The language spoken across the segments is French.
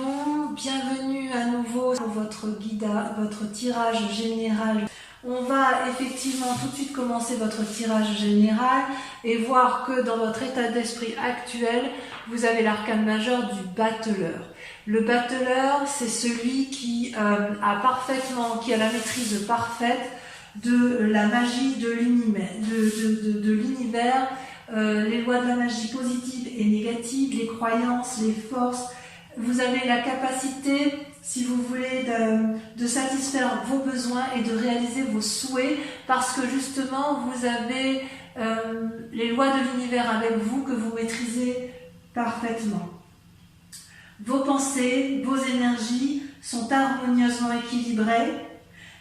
Lion, bienvenue à nouveau pour votre votre tirage général. On va effectivement tout de suite commencer votre tirage général et voir que dans votre état d'esprit actuel, vous avez l'arcane majeur du battleur. Le battleur, c'est celui qui a la maîtrise parfaite de la magie de l'univers, les lois de la magie positive et négative, les croyances, les forces. Vous avez la capacité, si vous voulez, de satisfaire vos besoins et de réaliser vos souhaits parce que justement vous avez les lois de l'univers avec vous que vous maîtrisez parfaitement. Vos pensées, vos énergies sont harmonieusement équilibrées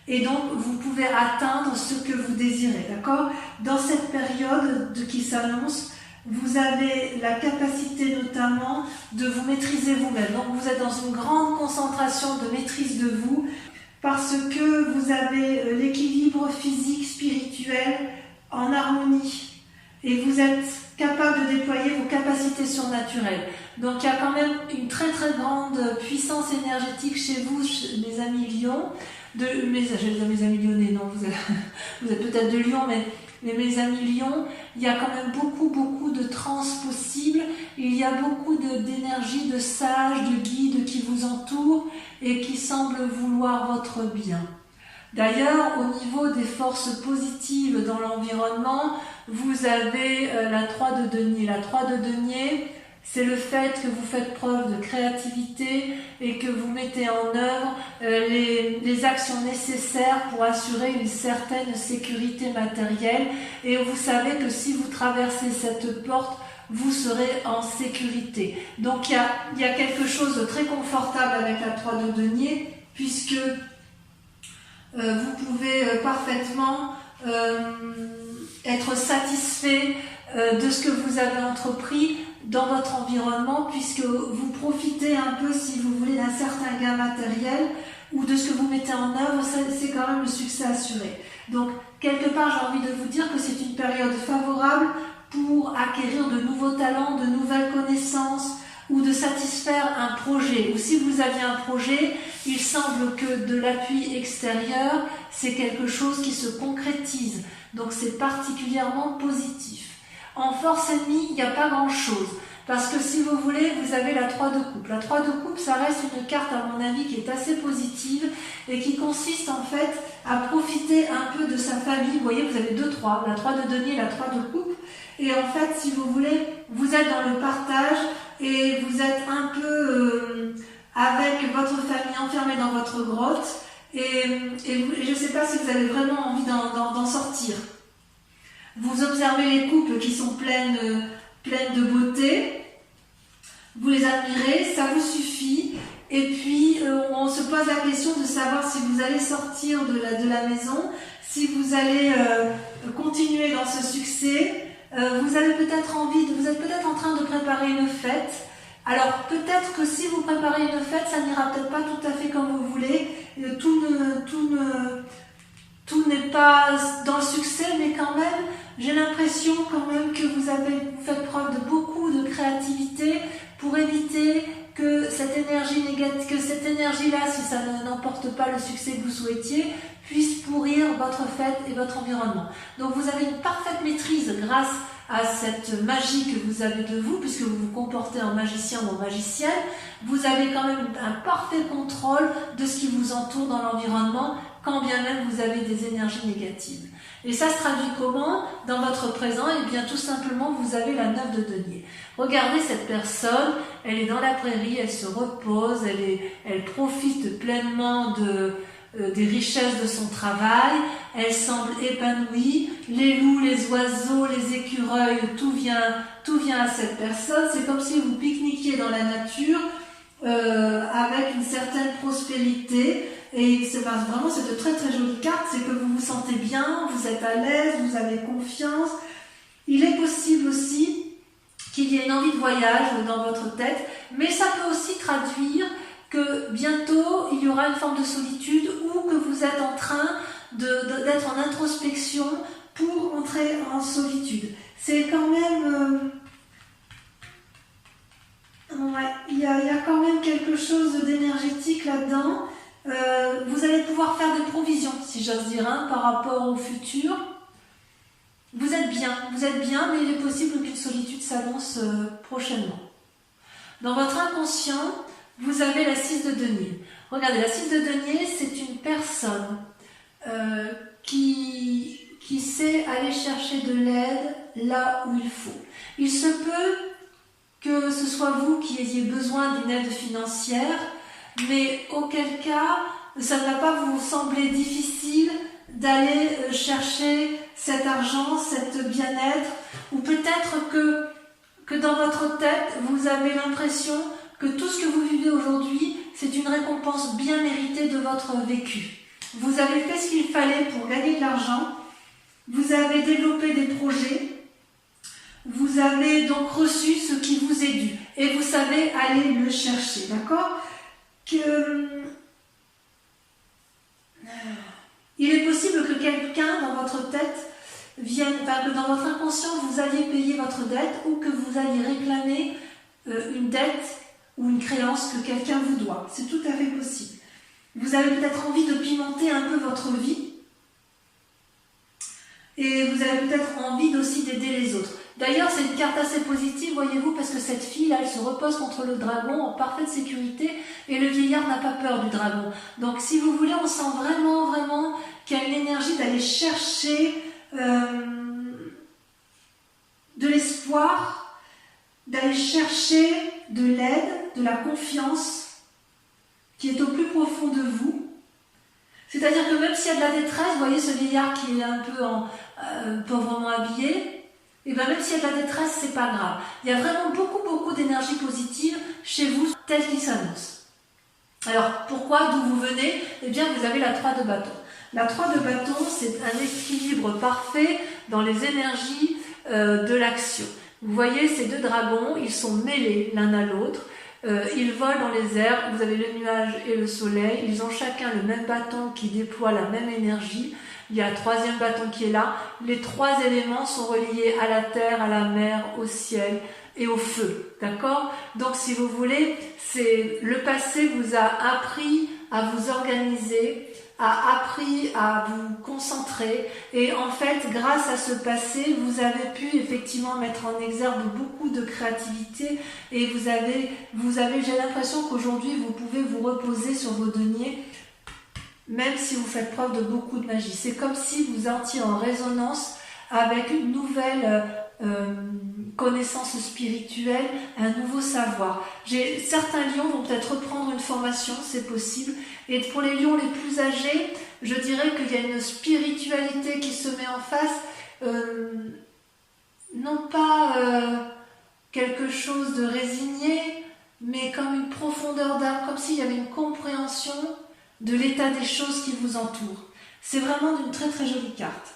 et donc vous pouvez atteindre ce que vous désirez, d'accord? Dans cette période qui s'annonce, vous avez la capacité notamment de vous maîtriser vous-même. Donc vous êtes dans une grande concentration de maîtrise de vous parce que vous avez l'équilibre physique, spirituel en harmonie et vous êtes capable de déployer vos capacités surnaturelles. Donc il y a quand même une très très grande puissance énergétique chez vous, mes amis Lions. Mes amis lyonnais, non, vous êtes peut-être de Lyon, mais mes amis Lions, il y a quand même beaucoup de trans possibles. Il y a beaucoup d'énergie, de sages, de guides qui vous entourent et qui semblent vouloir votre bien. D'ailleurs, au niveau des forces positives dans l'environnement, vous avez la 3 de denier. La 3 de denier, c'est le fait que vous faites preuve de créativité et que vous mettez en œuvre les actions nécessaires pour assurer une certaine sécurité matérielle. Et vous savez que si vous traversez cette porte, vous serez en sécurité. Donc il y a quelque chose de très confortable avec la 3 de denier, puisque vous pouvez parfaitement être satisfait de ce que vous avez entrepris dans votre environnement, puisque vous profitez un peu, si vous voulez, d'un certain gain matériel ou de ce que vous mettez en œuvre, c'est quand même le succès assuré. Donc, quelque part, j'ai envie de vous dire que c'est une période favorable pour acquérir de nouveaux talents, de nouvelles connaissances ou de satisfaire un projet. Ou si vous aviez un projet, il semble que de l'appui extérieur, c'est quelque chose qui se concrétise. Donc, c'est particulièrement positif. En force ennemie, il n'y a pas grand-chose. Parce que si vous voulez, vous avez la 3 de coupe. La 3 de coupe, ça reste une carte, à mon avis, qui est assez positive et qui consiste en fait à profiter un peu de sa famille. Vous voyez, vous avez 2-3, la 3 de denier et la 3 de coupe. Et en fait, si vous voulez, vous êtes dans le partage et vous êtes un peu avec votre famille enfermée dans votre grotte. Et je ne sais pas si vous avez vraiment envie d'en sortir. Vous observez les coupes qui sont pleines de beauté, vous les admirez, ça vous suffit, et puis on se pose la question de savoir si vous allez sortir de la maison, si vous allez continuer dans ce succès. Vous avez peut-être vous êtes peut-être en train de préparer une fête. Alors peut-être que si vous préparez une fête, ça n'ira peut-être pas tout à fait comme vous voulez, tout n'est pas dans le succès, mais quand même, j'ai l'impression quand même que vous faites preuve de beaucoup de créativité pour éviter que cette énergie négative, que cette énergie-là, si ça n'emporte pas le succès que vous souhaitiez, puisse pourrir votre fête et votre environnement. Donc vous avez une parfaite maîtrise grâce à cette magie que vous avez de vous, puisque vous vous comportez en magicien ou en magicienne. Vous avez quand même un parfait contrôle de ce qui vous entoure dans l'environnement, quand bien même vous avez des énergies négatives. Et ça se traduit comment dans votre présent? Eh bien tout simplement, vous avez la 9 de denier. Regardez cette personne, elle est dans la prairie, elle se repose, elle profite pleinement des richesses de son travail, elle semble épanouie, les loups, les oiseaux, les écureuils, tout vient à cette personne. C'est comme si vous pique-niquiez dans la nature avec une certaine prospérité. Et vraiment, c'est de très très jolies cartes, c'est que vous vous sentez bien, vous êtes à l'aise, vous avez confiance. Il est possible aussi qu'il y ait une envie de voyage dans votre tête, mais ça peut aussi traduire que bientôt il y aura une forme de solitude ou que vous êtes en train d'être en introspection pour entrer en solitude. C'est quand même Ouais, il y a quand même quelque chose d'énergétique là-dedans. Vous allez pouvoir faire des provisions, si j'ose dire, hein, par rapport au futur. Vous êtes bien, mais il est possible qu'une solitude s'annonce prochainement. Dans votre inconscient, vous avez la 6 de denier. Regardez, la 6 de denier, c'est une personne qui sait aller chercher de l'aide là où il faut. Il se peut que ce soit vous qui ayez besoin d'une aide financière, mais auquel cas, ça ne va pas vous sembler difficile d'aller chercher cet argent, cet bien-être, ou peut-être que dans votre tête, vous avez l'impression que tout ce que vous vivez aujourd'hui, c'est une récompense bien méritée de votre vécu. Vous avez fait ce qu'il fallait pour gagner de l'argent, vous avez développé des projets, vous avez donc reçu ce qui vous est dû et vous savez aller le chercher, d'accord ? Il est possible que quelqu'un dans votre tête vienne, enfin que dans votre inconscient vous alliez payer votre dette ou que vous alliez réclamer une dette ou une créance que quelqu'un vous doit. C'est tout à fait possible. Vous avez peut-être envie de pimenter un peu votre vie et vous avez peut-être envie aussi d'aider les autres. D'ailleurs, c'est une carte assez positive, voyez-vous, parce que cette fille-là, elle se repose contre le dragon en parfaite sécurité et le vieillard n'a pas peur du dragon. Donc, si vous voulez, on sent vraiment qu'il y a une énergie d'aller chercher de l'espoir, d'aller chercher de l'aide, de la confiance qui est au plus profond de vous. C'est-à-dire que même s'il y a de la détresse, vous voyez ce vieillard qui est un peu pauvrement habillé, et bien même s'il y a de la détresse, c'est pas grave. Il y a vraiment beaucoup d'énergie positive chez vous, telle qu'il s'annonce. Alors, pourquoi, d'où vous venez? Eh bien, vous avez la 3 de bâton. La 3 de bâton, c'est un équilibre parfait dans les énergies de l'action. Vous voyez ces deux dragons, ils sont mêlés l'un à l'autre. Ils volent dans les airs, vous avez le nuage et le soleil, ils ont chacun le même bâton qui déploie la même énergie. Il y a un troisième bâton qui est là. Les trois éléments sont reliés à la terre, à la mer, au ciel et au feu. D'accord? Donc si vous voulez, le passé vous a appris à vous organiser, a appris à vous concentrer et en fait, grâce à ce passé, vous avez pu effectivement mettre en exergue beaucoup de créativité et vous avez j'ai l'impression qu'aujourd'hui, vous pouvez vous reposer sur vos deniers même si vous faites preuve de beaucoup de magie. C'est comme si vous entriez en résonance avec une nouvelle connaissance spirituelle, un nouveau savoir. Certains lions vont peut-être reprendre une formation, c'est possible. Et pour les lions les plus âgés, je dirais qu'il y a une spiritualité qui se met en face, non pas quelque chose de résigné, mais comme une profondeur d'âme, comme s'il y avait une compréhension de l'état des choses qui vous entourent. C'est vraiment une très jolie carte.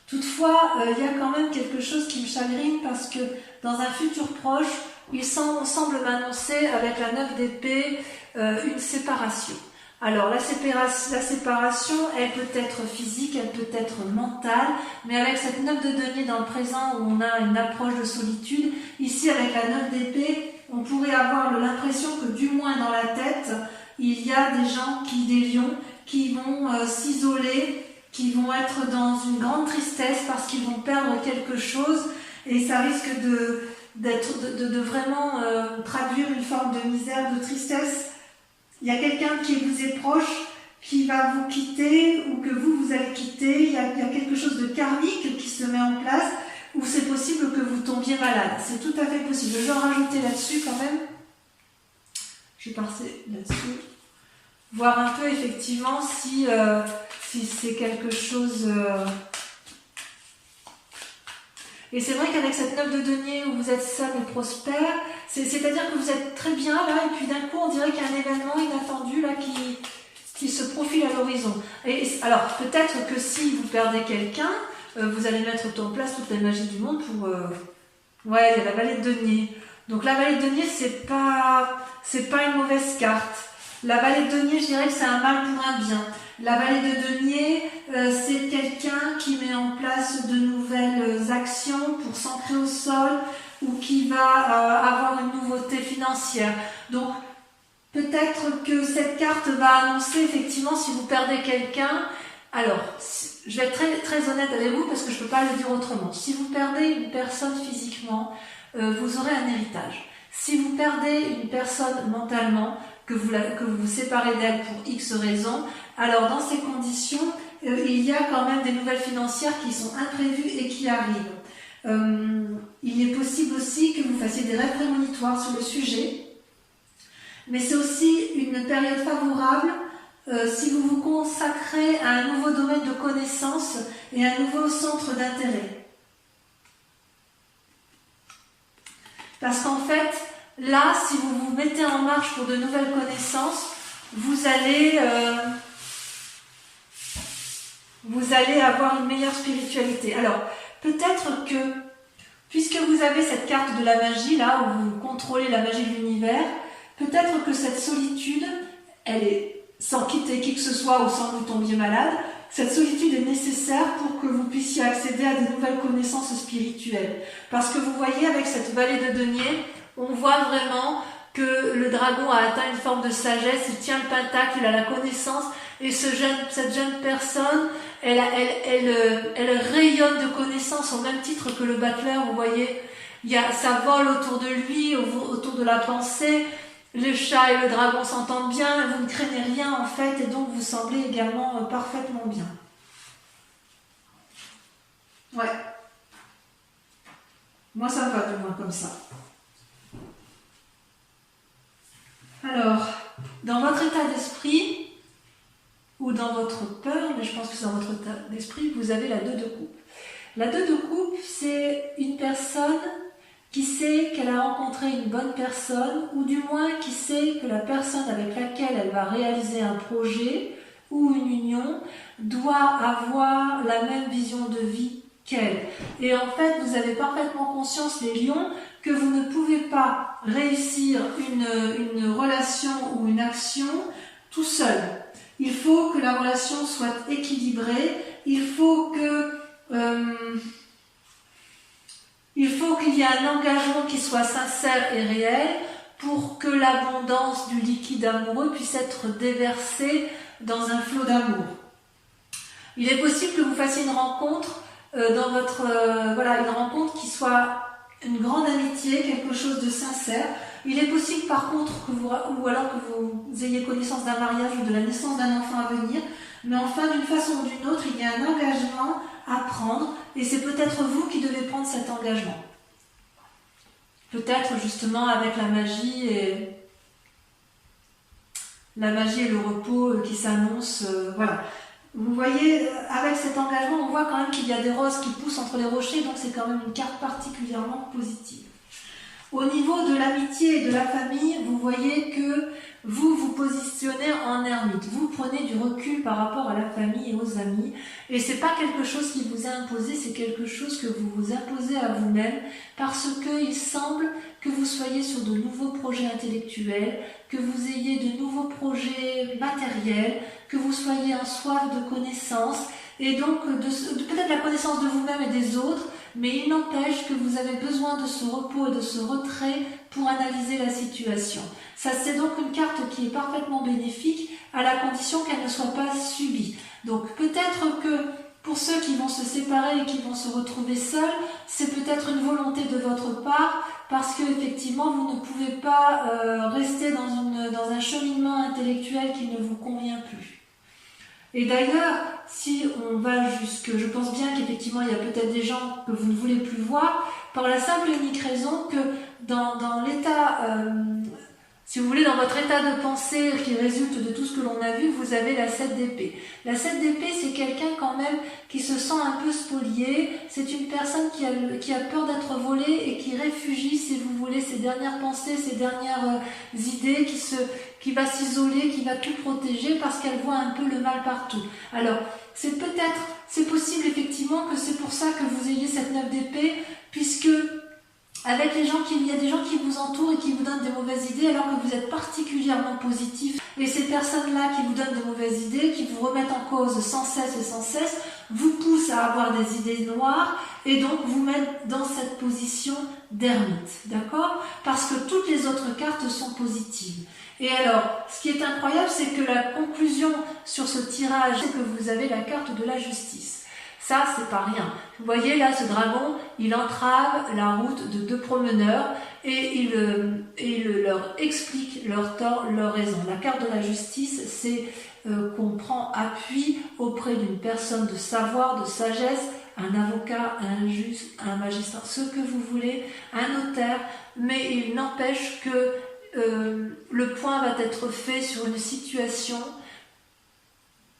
Toutefois, il y a quand même quelque chose qui me chagrine parce que dans un futur proche, on semble m'annoncer avec la 9 d'épée une séparation. Alors la séparation, elle peut être physique, elle peut être mentale, mais avec cette 9 de denier dans le présent où on a une approche de solitude, ici avec la 9 d'épée, on pourrait avoir l'impression que du moins dans la tête, il y a des lions qui vont s'isoler, qui vont être dans une grande tristesse parce qu'ils vont perdre quelque chose et ça risque de vraiment traduire une forme de misère, de tristesse. Il y a quelqu'un qui vous est proche qui va vous quitter ou que vous allez quitter. Il y a quelque chose de karmique qui se met en place ou c'est possible que vous tombiez malade. C'est tout à fait possible. Je vais en rajouter là-dessus quand même. Je vais passer là-dessus. Voir un peu effectivement si c'est quelque chose... Et c'est vrai qu'avec cette 9 de denier où vous êtes seul et prospère, c'est-à-dire que vous êtes très bien là et puis d'un coup on dirait qu'il y a un événement inattendu là qui se profile à l'horizon. Alors peut-être que si vous perdez quelqu'un, vous allez mettre en place toute la magie du monde pour... Ouais, il y a la vallée de denier. Donc la vallée de denier, c'est pas une mauvaise carte. La vallée de denier, je dirais que c'est un mal pour un bien. La vallée de denier, c'est quelqu'un qui met en place de nouvelles actions pour s'ancrer au sol, ou qui va avoir une nouveauté financière. Donc, peut-être que cette carte va annoncer effectivement si vous perdez quelqu'un. Alors, je vais être très, très honnête avec vous parce que je ne peux pas le dire autrement. Si vous perdez une personne physiquement, vous aurez un héritage. Si vous perdez une personne mentalement, que vous vous séparez d'elle pour X raisons, alors dans ces conditions, il y a quand même des nouvelles financières qui sont imprévues et qui arrivent. Il est possible aussi que vous fassiez des rêves prémonitoires sur le sujet, mais c'est aussi une période favorable si vous vous consacrez à un nouveau domaine de connaissances et un nouveau centre d'intérêt. Parce qu'en fait, là, si vous vous mettez en marche pour de nouvelles connaissances, vous allez avoir une meilleure spiritualité. Alors, peut-être que, puisque vous avez cette carte de la magie, là, où vous contrôlez la magie de l'univers, peut-être que cette solitude, elle est, sans quitter qui que ce soit ou sans vous tombiez malade, cette solitude est nécessaire pour que vous puissiez accéder à de nouvelles connaissances spirituelles. Parce que vous voyez, avec cette vallée de denier, on voit vraiment que le dragon a atteint une forme de sagesse, il tient le pentacle, il a la connaissance, et cette jeune personne, elle rayonne de connaissances au même titre que le battleur, vous voyez, ça vole autour de lui, autour de la pensée, le chat et le dragon s'entendent bien, vous ne craignez rien en fait, et donc vous semblez également parfaitement bien. Ouais. Moi ça me va du moins comme ça. Alors, dans votre état d'esprit, ou dans votre peur, mais je pense que c'est dans votre état d'esprit, vous avez la 2 de coupe. La 2 de coupe, c'est une personne qui sait qu'elle a rencontré une bonne personne, ou du moins qui sait que la personne avec laquelle elle va réaliser un projet ou une union doit avoir la même vision de vie qu'elle. Et en fait, vous avez parfaitement conscience, les lions, que vous ne pouvez pas réussir une relation ou une action tout seul. Il faut que la relation soit équilibrée, il faut qu'il y ait un engagement qui soit sincère et réel pour que l'abondance du liquide amoureux puisse être déversée dans un flot d'amour. Il est possible que vous fassiez une rencontre une rencontre qui soit une grande amitié, quelque chose de sincère. Il est possible par contre ou alors que vous ayez connaissance d'un mariage ou de la naissance d'un enfant à venir, mais enfin d'une façon ou d'une autre, il y a un engagement à prendre et c'est peut-être vous qui devez prendre cet engagement. Peut-être justement avec la magie et le repos qui s'annoncent, voilà. Vous voyez, avec cet engagement, on voit quand même qu'il y a des roses qui poussent entre les rochers, donc c'est quand même une carte particulièrement positive. Au niveau de l'amitié et de la famille, vous voyez que vous vous positionnez en ermite. Vous prenez du recul par rapport à la famille et aux amis. Et c'est pas quelque chose qui vous est imposé, c'est quelque chose que vous vous imposez à vous-même parce qu'il semble que vous soyez sur de nouveaux projets intellectuels, que vous ayez de nouveaux projets matériels, que vous soyez en soif de connaissances et donc peut-être la connaissance de vous-même et des autres, mais il n'empêche que vous avez besoin de ce repos et de ce retrait pour analyser la situation. Ça, c'est donc une carte qui est parfaitement bénéfique à la condition qu'elle ne soit pas subie. Donc peut-être que pour ceux qui vont se séparer et qui vont se retrouver seuls, c'est peut-être une volonté de votre part parce que effectivement vous ne pouvez pas rester dans un cheminement intellectuel qui ne vous convient plus. Et d'ailleurs, si on va jusque, je pense bien qu'effectivement il y a peut-être des gens que vous ne voulez plus voir, par la simple et unique raison que dans l'état, si vous voulez, dans votre état de pensée qui résulte de tout ce que l'on a vu, vous avez la 7 d'épée. La 7 d'épée, c'est quelqu'un quand même qui se sent un peu spolié, c'est une personne qui a peur d'être volée et qui réfugie, si vous voulez, ses dernières pensées, ses dernières idées, qui va s'isoler, qui va tout protéger parce qu'elle voit un peu le mal partout. Alors, c'est possible effectivement que c'est pour ça que vous ayez cette 9 d'épée, puisque avec il y a des gens qui vous entourent et qui vous donnent des mauvaises idées alors que vous êtes particulièrement positif. Et ces personnes-là qui vous donnent de mauvaises idées, qui vous remettent en cause sans cesse et sans cesse, vous poussent à avoir des idées noires et donc vous mettent dans cette position d'ermite, d'accord? Parce que toutes les autres cartes sont positives. Et alors, ce qui est incroyable, c'est que la conclusion sur ce tirage, c'est que vous avez la carte de la justice. Ça, c'est pas rien. Vous voyez là, ce dragon, il entrave la route de deux promeneurs et il leur explique leur tort, leur raison. La carte de la justice, c'est qu'on prend appui auprès d'une personne de savoir, de sagesse, un avocat, un juge, un magistrat, ce que vous voulez, un notaire, mais il n'empêche que le point va être fait sur une situation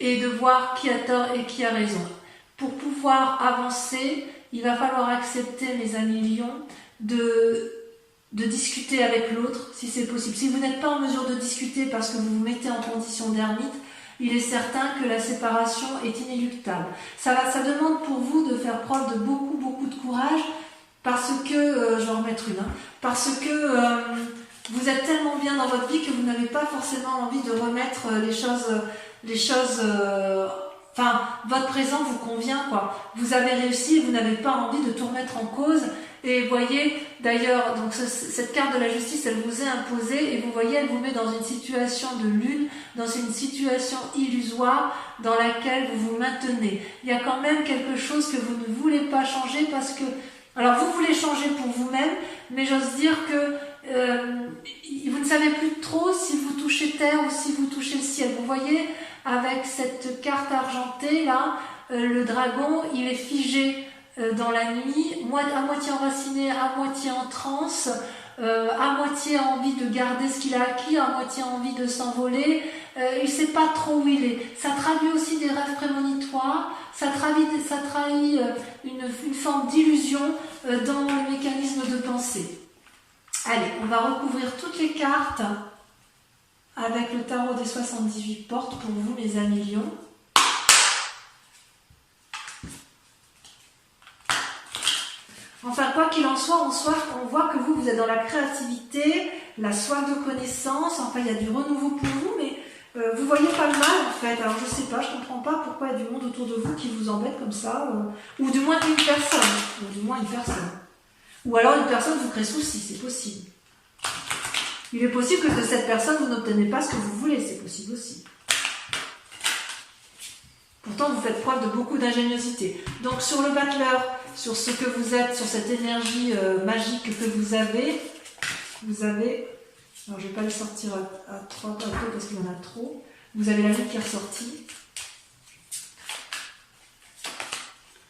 et de voir qui a tort et qui a raison. Pour pouvoir avancer, il va falloir accepter, mes amis lions, de discuter avec l'autre, si c'est possible. Si vous n'êtes pas en mesure de discuter parce que vous vous mettez en condition d'ermite, il est certain que la séparation est inéluctable. Ça demande pour vous de faire preuve de beaucoup de courage, parce que, je vais en remettre une, parce que vous êtes tellement bien dans votre vie que vous n'avez pas forcément envie de remettre les choses, enfin, votre présent vous convient, quoi. Vous avez réussi et vous n'avez pas envie de tout remettre en cause. Et vous voyez, d'ailleurs, donc cette carte de la justice, elle vous est imposée et vous voyez, elle vous met dans une situation de lune, dans une situation illusoire dans laquelle vous vous maintenez. Il y a quand même quelque chose que vous ne voulez pas changer parce que, alors vous voulez changer pour vous-même, mais j'ose dire que vous ne savez plus trop si vous touchez terre ou si vous touchez le ciel. Vous voyez, avec cette carte argentée là, le dragon, il est figé dans la nuit, à moitié enraciné, à moitié en transe, à moitié envie de garder ce qu'il a acquis, à moitié envie de s'envoler. Il ne sait pas trop où il est. Ça traduit aussi des rêves prémonitoires, ça trahit une forme d'illusion dans le mécanisme de pensée. Allez, on va recouvrir toutes les cartes avec le tarot des 78 portes pour vous, mes amis lions. Enfin, quoi qu'il en soit, on voit que vous êtes dans la créativité, la soif de connaissance, enfin il y a du renouveau pour vous, mais vous voyez pas le mal en fait. Alors je sais pas, je comprends pas pourquoi il y a du monde autour de vous qui vous embête comme ça, ou du moins une personne, ou alors une personne vous crée souci, c'est possible. Il est possible que de cette personne vous n'obtenez pas ce que vous voulez, c'est possible aussi. Pourtant vous faites preuve de beaucoup d'ingéniosité. Donc sur le battleur, sur ce que vous êtes, sur cette énergie magique que vous avez, alors je ne vais pas le sortir à 3 plateaux parce qu'il y en a trop, vous avez la lune qui est ressortie,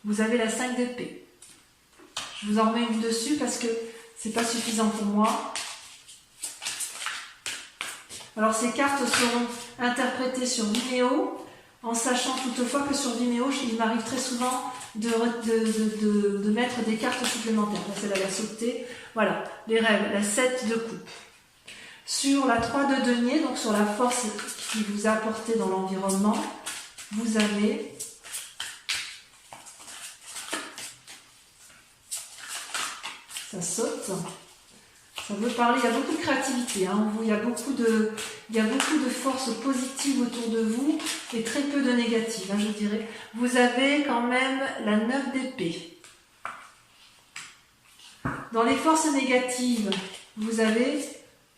vous avez la 5 d'épée. Je vous en remets une dessus parce que c'est pas suffisant pour moi. Alors ces cartes seront interprétées sur Vimeo, en sachant toutefois que sur Vimeo, il m'arrive très souvent de mettre des cartes supplémentaires. Celle-là, elle a sauté. Voilà, les rêves, la 7 de coupe. Sur la 3 de denier, donc sur la force qui vous a apporté dans l'environnement, vous avez ça saute. Ça veut parler, il y a beaucoup de créativité, hein. Il y a beaucoup de forces positives autour de vous et très peu de négatives, hein, je dirais. Vous avez quand même la 9 d'épée. Dans les forces négatives, vous avez...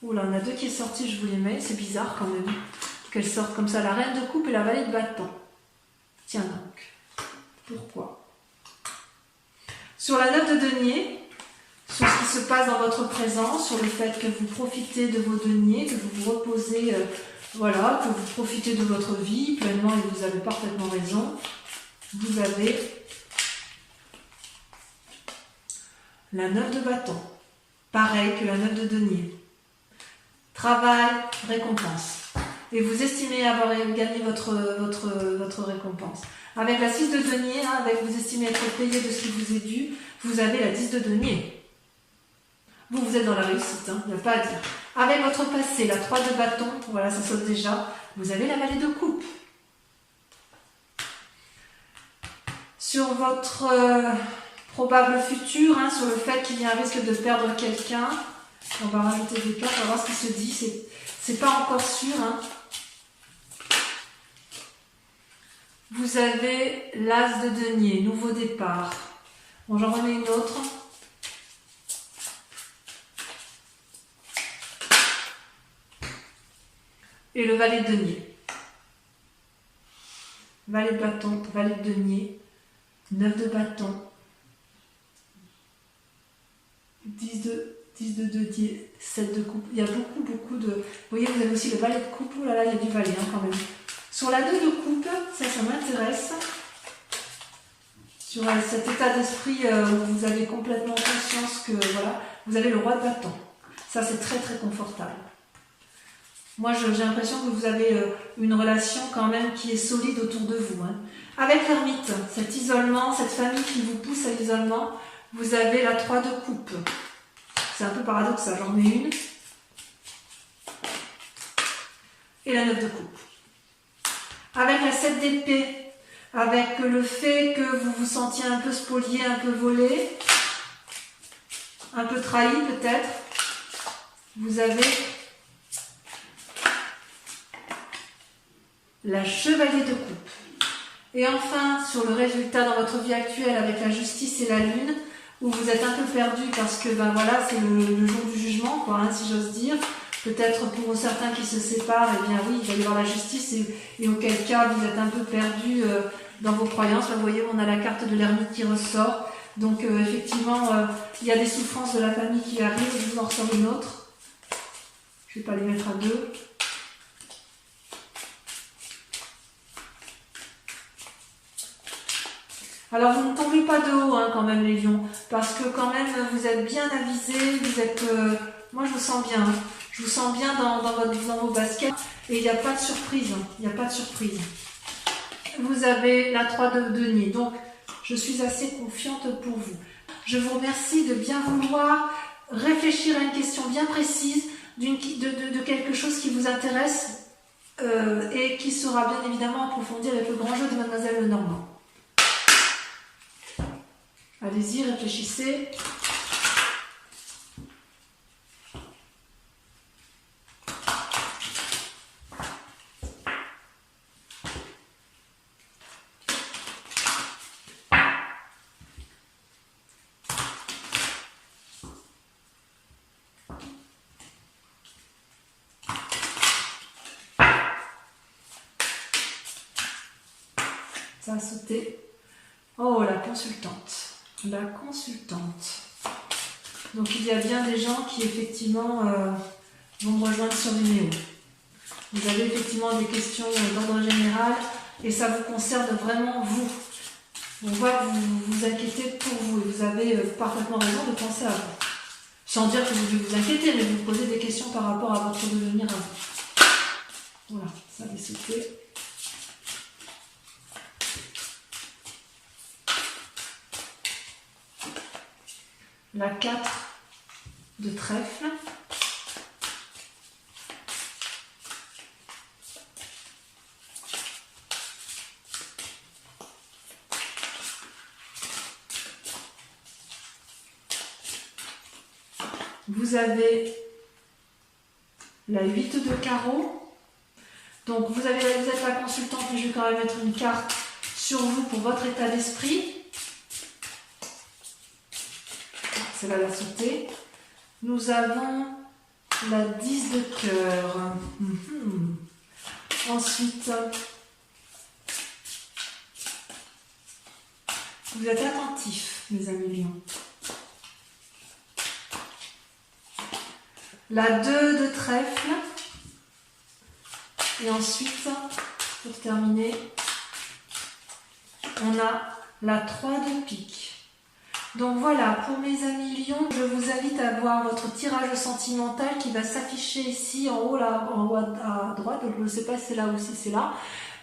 Oula, on a deux qui est sorti, je vous les mets, c'est bizarre quand même qu'elles sortent comme ça, la reine de coupe et la vallée de bâton. Tiens donc, pourquoi? Sur la 9 de denier, sur ce qui se passe dans votre présent, sur le fait que vous profitez de vos deniers, que vous vous reposez, voilà, que vous profitez de votre vie pleinement et vous avez parfaitement raison. Vous avez la 9 de bâton, pareil que la 9 de denier. Travail, récompense. Et vous estimez avoir gagné votre récompense. Avec la 6 de denier, hein, vous estimez être payé de ce qui vous est dû, vous avez la 10 de denier. Vous êtes dans la réussite, hein, il n'y a pas à dire. Avec votre passé, la 3 de bâton, voilà, ça saute déjà, vous avez la vallée de coupe. Sur votre probable futur, hein, sur le fait qu'il y a un risque de perdre quelqu'un, on va rajouter des cartes, on va voir ce qui se dit, c'est pas encore sûr, hein. Vous avez l'as de denier, nouveau départ. Bon, j'en remets une autre. Et le valet de denier. Valet de bâton, valet de denier, 9 de bâton, 10 de denier, 7 de coupe. Il y a beaucoup de... Vous voyez, vous avez aussi le valet de coupe. Oh là là, il y a du valet hein, quand même. Sur la 2 de coupe, ça m'intéresse. Sur cet état d'esprit où vous avez complètement conscience que voilà, vous avez le roi de bâton. Ça, c'est très confortable. Moi, j'ai l'impression que vous avez une relation quand même qui est solide autour de vous. Hein. Avec l'ermite, cet isolement, cette famille qui vous pousse à l'isolement, vous avez la 3 de coupe. C'est un peu paradoxal, j'en mets une. Et la 9 de coupe. Avec la 7 d'épée, avec le fait que vous vous sentiez un peu spolié, un peu volé, un peu trahi peut-être, vous avez la chevalier de coupe. Et enfin, sur le résultat dans votre vie actuelle avec la justice et la lune, où vous êtes un peu perdu parce que ben voilà, c'est le jour du jugement, quoi, hein, si j'ose dire. Peut-être pour certains qui se séparent, eh bien oui, il va y avoir la justice et auquel cas vous êtes un peu perdu dans vos croyances. Là, vous voyez, on a la carte de l'ermite qui ressort. Donc effectivement, il y a des souffrances de la famille qui arrivent. Je vous en ressors une autre. Je ne vais pas les mettre à deux. Alors vous ne tombez pas de haut hein, quand même les lions, parce que quand même vous êtes bien avisés, vous êtes, moi je vous sens bien, je vous sens bien dans vos baskets et il n'y a pas de surprise, il n'y a pas de surprise. Vous avez la 3 de denier, donc je suis assez confiante pour vous. Je vous remercie de bien vouloir réfléchir à une question bien précise, de quelque chose qui vous intéresse et qui sera bien évidemment approfondi avec le grand jeu de Mademoiselle Lenormand. Allez-y, réfléchissez. Ça a sauté. Oh, la consultante. La consultante. Donc il y a bien des gens qui effectivement vont me rejoindre sur Vimeo. Vous avez effectivement des questions d'ordre général et ça vous concerne vraiment vous. On voit que vous vous inquiétez pour vous et vous avez parfaitement raison de penser à vous. Sans dire que vous devez vous inquiéter, mais vous posez des questions par rapport à votre devenir à vous. Voilà, ça va sauter. La 4 de trèfle. Vous avez la 8 de carreau. Donc vous êtes la consultante, mais je vais quand même mettre une carte sur vous pour votre état d'esprit. Celle-là l'a sauté. Nous avons la 10 de cœur. Ensuite, vous êtes attentifs, mes amis lions. La 2 de trèfle. Et ensuite, pour terminer, on a la 3 de pique. Donc voilà, pour mes amis lions, je vous invite à voir votre tirage sentimental qui va s'afficher ici en haut, là, en haut à droite. Donc je ne sais pas si c'est là ou si c'est là.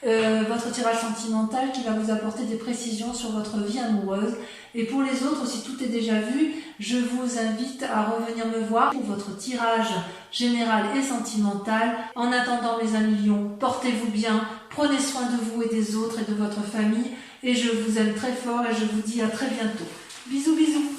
Votre tirage sentimental qui va vous apporter des précisions sur votre vie amoureuse. Et pour les autres, si tout est déjà vu, je vous invite à revenir me voir pour votre tirage général et sentimental. En attendant, mes amis lions, portez-vous bien, prenez soin de vous et des autres et de votre famille. Et je vous aime très fort et je vous dis à très bientôt. Bisous, bisous.